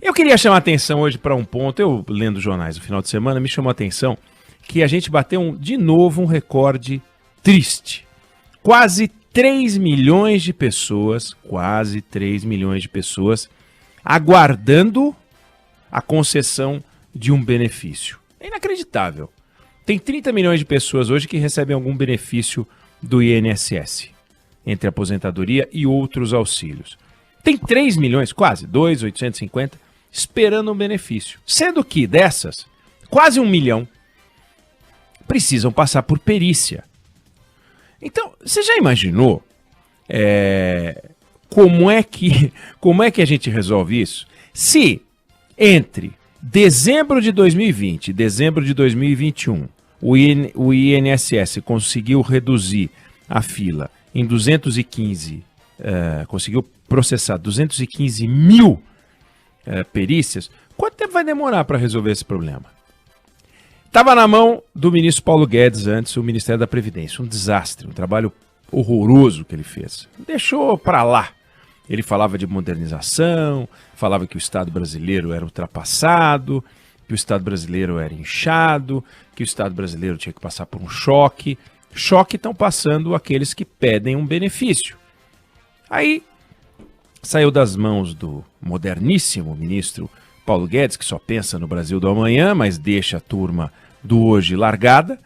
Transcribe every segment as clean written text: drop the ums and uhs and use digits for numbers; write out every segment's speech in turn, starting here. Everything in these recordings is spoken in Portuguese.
Eu queria chamar a atenção hoje para um ponto. Eu, lendo jornais no final de semana, me chamou a atenção que a gente bateu de novo um recorde triste. Quase 3 milhões de pessoas, aguardando a concessão de um benefício. É inacreditável. Tem 30 milhões de pessoas hoje que recebem algum benefício do INSS, entre aposentadoria e outros auxílios. Tem 3 milhões, quase, 2.850, esperando um benefício. Sendo que dessas, quase 1 milhão precisam passar por perícia. Então, você já imaginou como é que a gente resolve isso? Se entre dezembro de 2020 e dezembro de 2021 o INSS conseguiu reduzir a fila em 215, conseguiu processar 215 mil perícias, quanto tempo vai demorar para resolver esse problema? Estava na mão do ministro Paulo Guedes antes, o Ministério da Previdência. Um desastre, um trabalho horroroso que ele fez. Deixou para lá. Ele falava de modernização, falava que o Estado brasileiro era ultrapassado, que o Estado brasileiro era inchado, que o Estado brasileiro tinha que passar por um choque. Choque estão passando aqueles que pedem um benefício. Aí saiu das mãos do moderníssimo ministro Paulo Guedes, que só pensa no Brasil do amanhã, mas deixa a turma do hoje largada,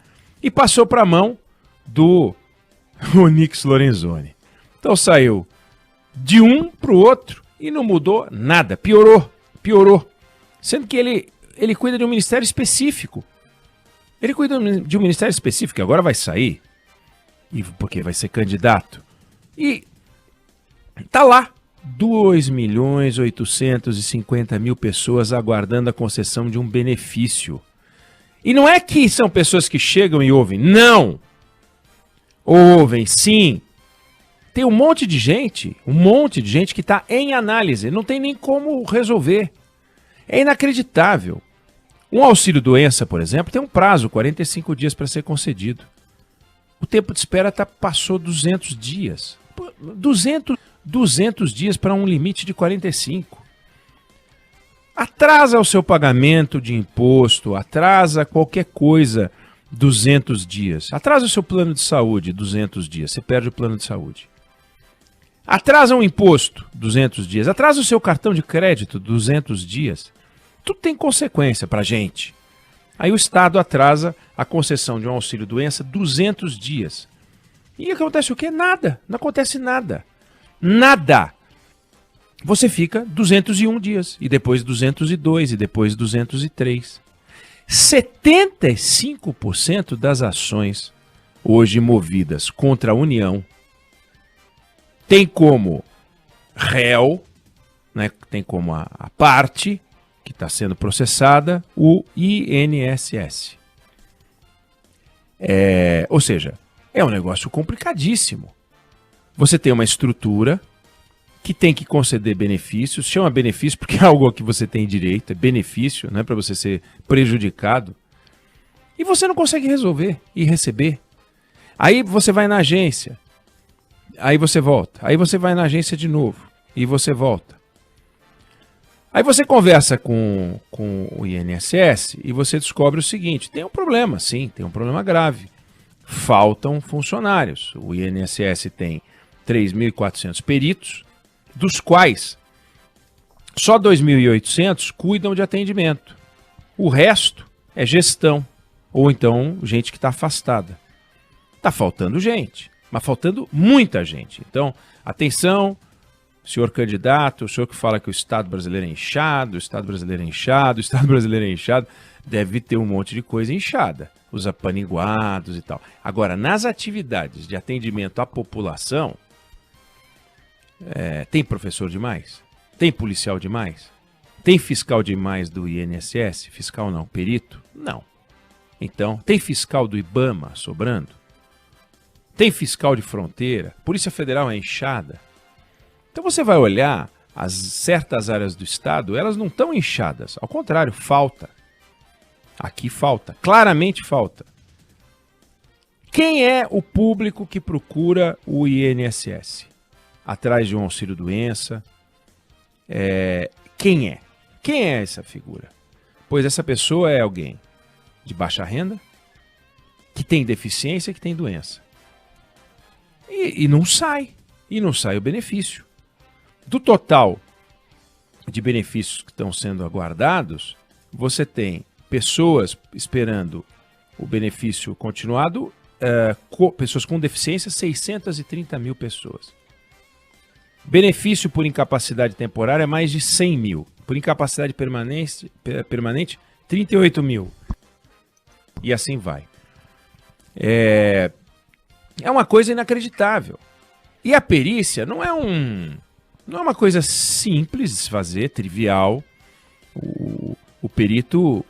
e passou para a mão do Onyx Lorenzoni. Então saiu de um para o outro e não mudou nada, piorou. Sendo que ele cuida de um ministério específico. Ele cuida de um ministério específico, que agora vai sair, porque vai ser candidato. E tá lá, 2.850.000 pessoas aguardando a concessão de um benefício. E não é que são pessoas que chegam e ouvem, não! Ouvem, sim! Tem um monte de gente que está em análise, não tem nem como resolver. É inacreditável. Um auxílio-doença, por exemplo, tem um prazo, 45 dias para ser concedido. O tempo de espera passou 200 dias. 200 dias para um limite de 45. Atrasa o seu pagamento de imposto, atrasa qualquer coisa 200 dias. Atrasa o seu plano de saúde 200 dias, você perde o plano de saúde. Atrasa um imposto 200 dias, atrasa o seu cartão de crédito 200 dias. Tudo tem consequência para a gente. Aí o Estado atrasa a concessão de um auxílio-doença 200 dias. E acontece o quê? Nada. Não acontece nada. Nada. Você fica 201 dias, e depois 202, e depois 203. 75% das ações hoje movidas contra a União tem como réu, né, tem como a parte que está sendo processada o INSS. Ou seja, é um negócio complicadíssimo. Você tem uma estrutura que tem que conceder benefícios, chama benefício porque é algo que você tem direito, é benefício, não é para você ser prejudicado, e você não consegue resolver e receber. Aí você vai na agência, aí você volta, aí você vai na agência de novo, e você volta. Aí você conversa com o INSS e você descobre o seguinte, tem um problema, sim, tem um problema grave. Faltam funcionários. O INSS tem 3.400 peritos, dos quais só 2.800 cuidam de atendimento. O resto é gestão, ou então gente que está afastada. Está faltando gente, mas faltando muita gente. Então, atenção, senhor candidato, o senhor que fala que o Estado brasileiro é inchado, o Estado brasileiro é inchado, o Estado brasileiro é inchado, deve ter um monte de coisa inchada, os apaniguados e tal. Agora, nas atividades de atendimento à população, tem professor demais? Tem policial demais? Tem fiscal demais do INSS? Fiscal não, perito? Não. Então, tem fiscal do IBAMA sobrando? Tem fiscal de fronteira? Polícia Federal é inchada? Então você vai olhar as certas áreas do Estado, elas não estão inchadas. Ao contrário, falta. Aqui falta. Claramente falta. Quem é o público que procura o INSS? Atrás de um auxílio-doença? Quem é? Quem é essa figura? Pois essa pessoa é alguém de baixa renda, que tem deficiência, que tem doença. E não sai. E não sai o benefício. Do total de benefícios que estão sendo aguardados, você tem pessoas esperando o benefício continuado, pessoas com deficiência, 630 mil pessoas. Benefício por incapacidade temporária, mais de 100 mil. Por incapacidade permanente 38 mil. E assim vai. É uma coisa inacreditável. E a perícia não é uma coisa simples de se fazer, trivial. O perito,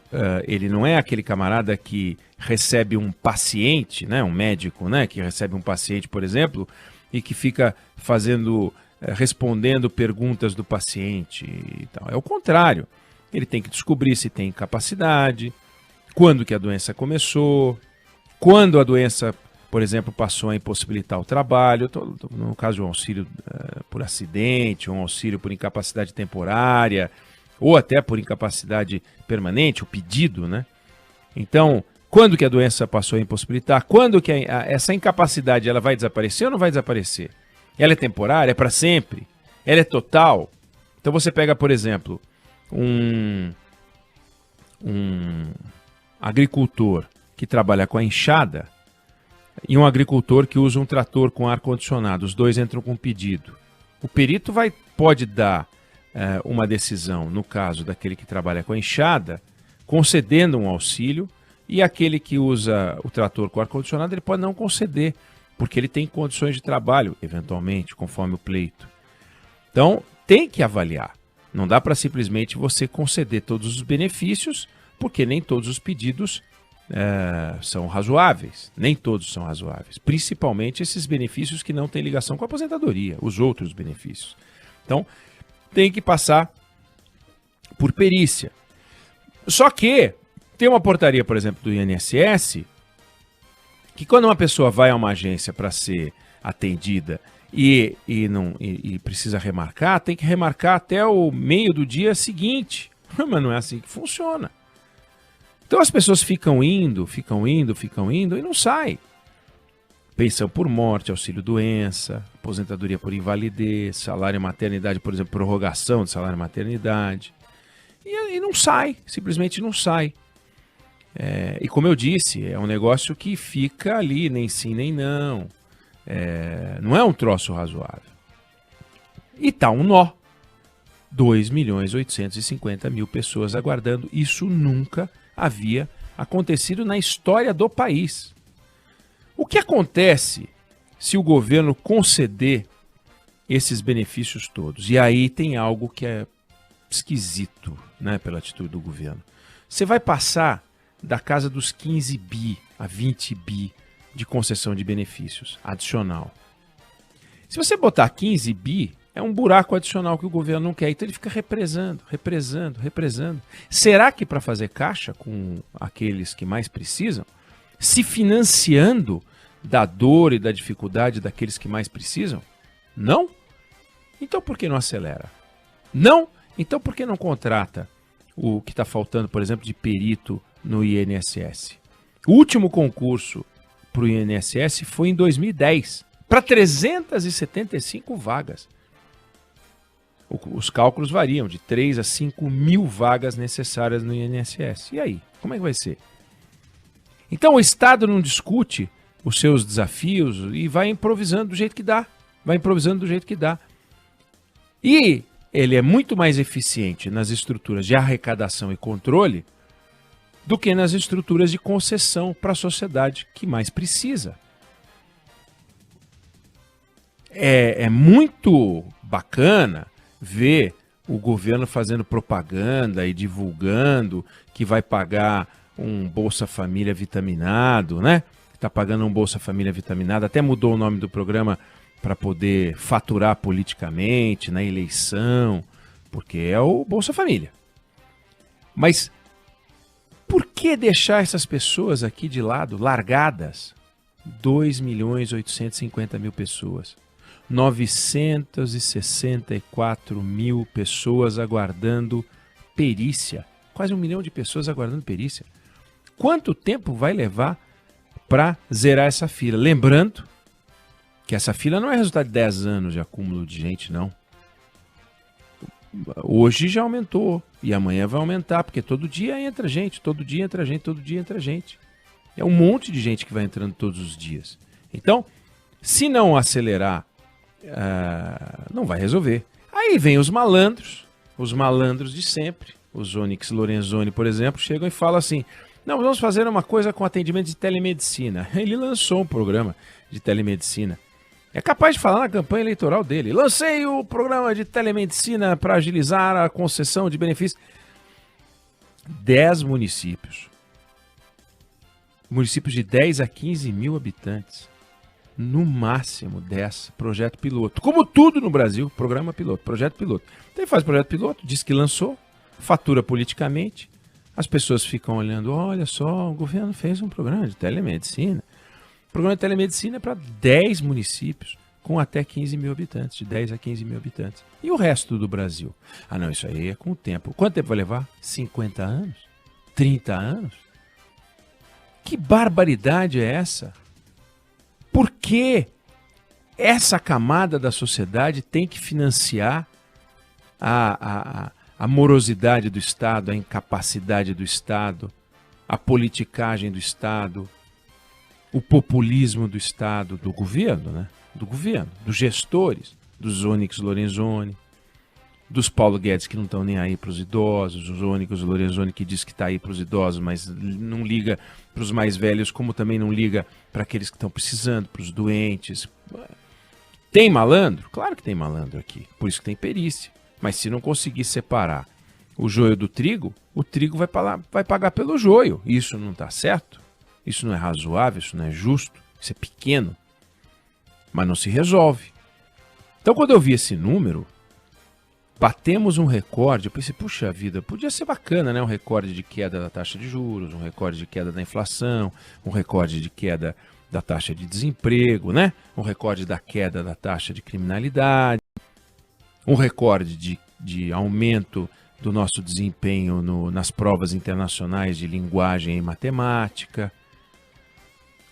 ele não é aquele camarada que recebe um paciente, né, um médico, né, que recebe um paciente, por exemplo, e que fica respondendo perguntas do paciente e tal. É o contrário. Ele tem que descobrir se tem capacidade, quando que a doença começou, quando a doença, por exemplo, passou a impossibilitar o trabalho, no caso de um auxílio por acidente, um auxílio por incapacidade temporária, ou até por incapacidade permanente, o pedido, né? Então, quando que a doença passou a impossibilitar? Quando que essa incapacidade ela vai desaparecer ou não vai desaparecer? Ela é temporária? É para sempre? Ela é total? Então você pega, por exemplo, um agricultor que trabalha com a enxada e um agricultor que usa um trator com ar-condicionado. Os dois entram com pedido. O perito pode dar uma decisão, no caso daquele que trabalha com a enxada, concedendo um auxílio, e aquele que usa o trator com ar-condicionado, ele pode não conceder, porque ele tem condições de trabalho, eventualmente, conforme o pleito. Então, tem que avaliar. Não dá para simplesmente você conceder todos os benefícios, porque nem todos os pedidos são razoáveis. Nem todos são razoáveis. Principalmente esses benefícios que não têm ligação com a aposentadoria, os outros benefícios. Então, tem que passar por perícia. Só que tem uma portaria, por exemplo, do INSS, que quando uma pessoa vai a uma agência para ser atendida e precisa remarcar, tem que remarcar até o meio do dia seguinte. Mas não é assim que funciona. Então as pessoas ficam indo e não saem. Pensão por morte, auxílio doença, aposentadoria por invalidez, salário maternidade, por exemplo, prorrogação de salário maternidade. E não sai, simplesmente não sai. E como eu disse, é um negócio que fica ali, nem sim nem não. Não é um troço razoável. E tá um nó. 2.850.000 pessoas aguardando. Isso nunca havia acontecido na história do país. O que acontece se o governo conceder esses benefícios todos? E aí tem algo que é esquisito, né, pela atitude do governo. Você vai passar da casa dos 15 bi a 20 bi de concessão de benefícios adicional. Se você botar 15 bi, é um buraco adicional que o governo não quer. Então ele fica represando. Será que para fazer caixa com aqueles que mais precisam, se financiando da dor e da dificuldade daqueles que mais precisam? Não? Então por que não acelera? Não? Então por que não contrata o que está faltando, por exemplo, de perito no INSS? O último concurso para o INSS foi em 2010, para 375 vagas. Os cálculos variam de 3 a 5 mil vagas necessárias no INSS. E aí, como é que vai ser? Então o Estado não discute os seus desafios e vai improvisando do jeito que dá. E ele é muito mais eficiente nas estruturas de arrecadação e controle do que nas estruturas de concessão para a sociedade que mais precisa. É muito bacana ver o governo fazendo propaganda e divulgando que vai pagar um Bolsa Família vitaminado, né? Está pagando um Bolsa Família vitaminado, até mudou o nome do programa para poder faturar politicamente na eleição, porque é o Bolsa Família. Mas por que deixar essas pessoas aqui de lado, largadas? 2.850.000 pessoas. 964.000 pessoas aguardando perícia. Quase 1 milhão de pessoas aguardando perícia. Quanto tempo vai levar para zerar essa fila? Lembrando que essa fila não é resultado de 10 anos de acúmulo de gente, não. Hoje já aumentou e amanhã vai aumentar, porque todo dia entra gente, todo dia entra gente, todo dia entra gente. É um monte de gente que vai entrando todos os dias. Então, se não acelerar, não vai resolver. Aí vem os malandros de sempre. Os Onyx Lorenzoni, por exemplo, chegam e falam assim: não, vamos fazer uma coisa com atendimento de telemedicina. Ele lançou um programa de telemedicina. É capaz de falar na campanha eleitoral dele: lancei o programa de telemedicina para agilizar a concessão de benefícios. 10 municípios de 10 a 15 mil habitantes. No máximo 10, projeto piloto. Como tudo no Brasil, programa piloto, projeto piloto. Então ele faz projeto piloto, diz que lançou, fatura politicamente, as pessoas ficam olhando: olha só, o governo fez um programa de telemedicina. O programa de telemedicina é para 10 municípios com até 15 mil habitantes, de 10 a 15 mil habitantes. E o resto do Brasil? Ah não, isso aí é com o tempo. Quanto tempo vai levar? 50 anos? 30 anos? Que barbaridade é essa? Por que essa camada da sociedade tem que financiar a morosidade do Estado, a incapacidade do Estado, a politicagem do Estado, o populismo do Estado, do governo, né? Do governo, dos gestores, dos Onyx Lorenzoni, dos Paulo Guedes que não estão nem aí para os idosos, os Onyx Lorenzoni que diz que está aí para os idosos, mas não liga para os mais velhos, como também não liga para aqueles que estão precisando, para os doentes. Tem malandro? Claro que tem malandro aqui, por isso que tem perícia. Mas se não conseguir separar o joio do trigo, o trigo vai pagar pelo joio. Isso não está certo, isso não é razoável, isso não é justo, isso é pequeno, mas não se resolve. Então quando eu vi esse número, batemos um recorde, eu pensei: puxa vida, podia ser bacana, né? Um recorde de queda da taxa de juros, um recorde de queda da inflação, um recorde de queda da taxa de desemprego, né? Um recorde da queda da taxa de criminalidade, um recorde de aumento do nosso desempenho nas provas internacionais de linguagem e matemática,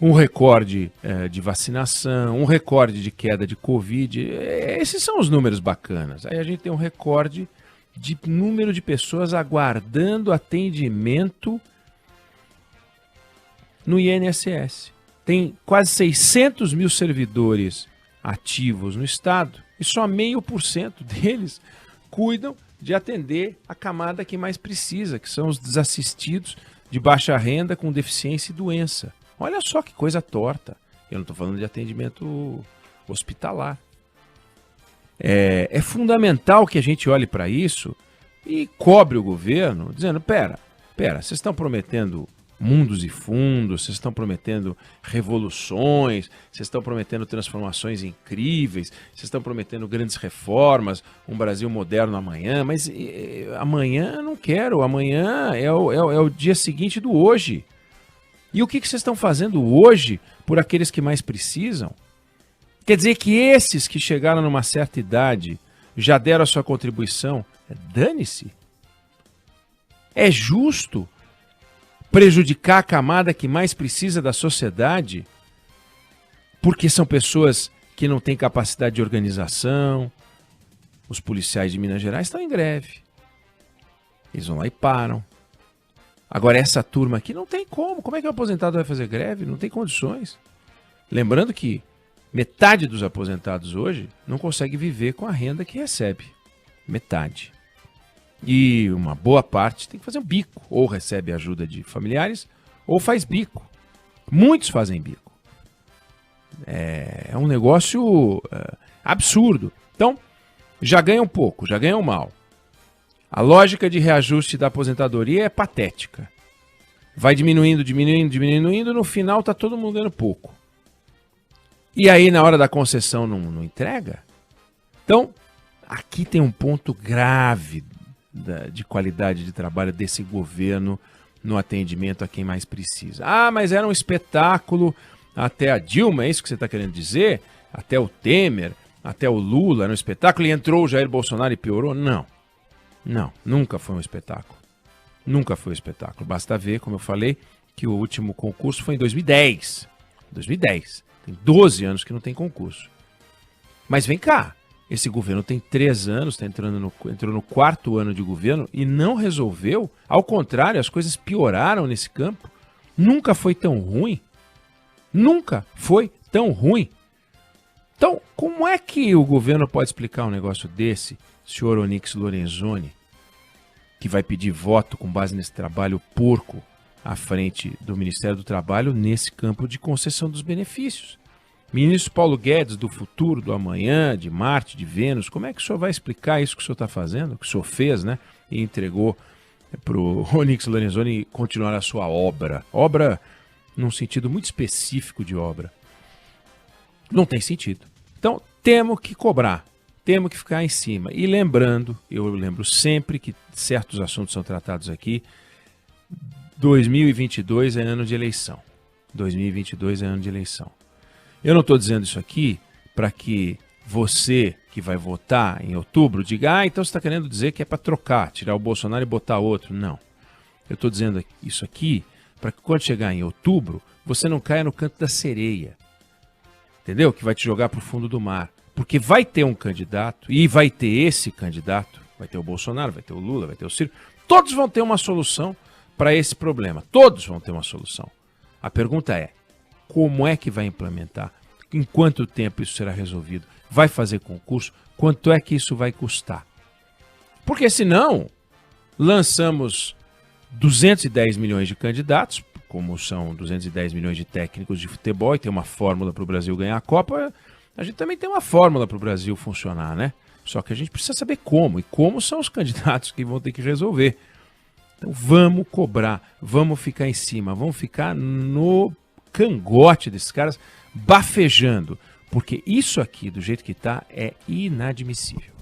um recorde de vacinação, um recorde de queda de Covid. Esses são os números bacanas. Aí a gente tem um recorde de número de pessoas aguardando atendimento no INSS. Tem quase 600 mil servidores ativos no Estado e só 0,5% deles cuidam de atender a camada que mais precisa, que são os desassistidos de baixa renda com deficiência e doença. Olha só que coisa torta. Eu não estou falando de atendimento hospitalar. É fundamental que a gente olhe para isso e cobre o governo, dizendo: pera, vocês estão prometendo mundos e fundos, vocês estão prometendo revoluções, vocês estão prometendo transformações incríveis, vocês estão prometendo grandes reformas, um Brasil moderno amanhã, mas amanhã eu não quero, amanhã é o dia seguinte do hoje. E o que vocês estão fazendo hoje por aqueles que mais precisam? Quer dizer que esses que chegaram numa certa idade já deram a sua contribuição? Dane-se. É justo prejudicar a camada que mais precisa da sociedade porque são pessoas que não têm capacidade de organização? Os policiais de Minas Gerais estão em greve. Eles vão lá e param. Agora essa turma aqui não tem como. Como é que o aposentado vai fazer greve? Não tem condições. Lembrando que metade dos aposentados hoje não consegue viver com a renda que recebe. Metade. E uma boa parte tem que fazer um bico. Ou recebe ajuda de familiares, ou faz bico. Muitos fazem bico. É um negócio absurdo. Então, já ganham pouco, já ganham mal. A lógica de reajuste da aposentadoria é patética. Vai diminuindo, no final está todo mundo ganhando pouco. E aí, na hora da concessão, não entrega? Então, aqui tem um ponto grave de qualidade de trabalho desse governo no atendimento a quem mais precisa. Ah, mas era um espetáculo até a Dilma, é isso que você está querendo dizer? Até o Temer, até o Lula, era um espetáculo e entrou o Jair Bolsonaro e piorou? Não. Não, nunca foi um espetáculo. Nunca foi um espetáculo. Basta ver, como eu falei, que o último concurso foi em 2010. 2010. Tem 12 anos que não tem concurso. Mas vem cá, esse governo tem 3 anos, entrou no 4º ano de governo e não resolveu. Ao contrário, as coisas pioraram nesse campo. Nunca foi tão ruim. Nunca foi tão ruim. Então, como é que o governo pode explicar um negócio desse, senhor Onyx Lorenzoni, que vai pedir voto com base nesse trabalho porco à frente do Ministério do Trabalho nesse campo de concessão dos benefícios? Ministro Paulo Guedes, do futuro, do amanhã, de Marte, de Vênus, como é que o senhor vai explicar isso que o senhor está fazendo, que o senhor fez, né? E entregou para o Onyx Lorenzoni continuar a sua obra. Obra num sentido muito específico de obra. Não tem sentido. Então, temos que cobrar, temos que ficar em cima. E lembrando, eu lembro sempre que certos assuntos são tratados aqui, 2022 é ano de eleição. 2022 é ano de eleição. Eu não estou dizendo isso aqui para que você que vai votar em outubro diga, então você está querendo dizer que é para trocar, tirar o Bolsonaro e botar outro. Não. Eu estou dizendo isso aqui para que quando chegar em outubro, você não caia no canto da sereia. Entendeu? Que vai te jogar para o fundo do mar. Porque vai ter um candidato, e vai ter esse candidato, vai ter o Bolsonaro, vai ter o Lula, vai ter o Ciro, todos vão ter uma solução para esse problema. Todos vão ter uma solução. A pergunta é, como é que vai implementar? Em quanto tempo isso será resolvido? Vai fazer concurso? Quanto é que isso vai custar? Porque senão, lançamos 210 milhões de candidatos, como são 210 milhões de técnicos de futebol, e tem uma fórmula para o Brasil ganhar a Copa, a gente também tem uma fórmula para o Brasil funcionar, né? Só que a gente precisa saber como, e como são os candidatos que vão ter que resolver. Então vamos cobrar, vamos ficar em cima, vamos ficar no cangote desses caras, bafejando, porque isso aqui, do jeito que está, é inadmissível.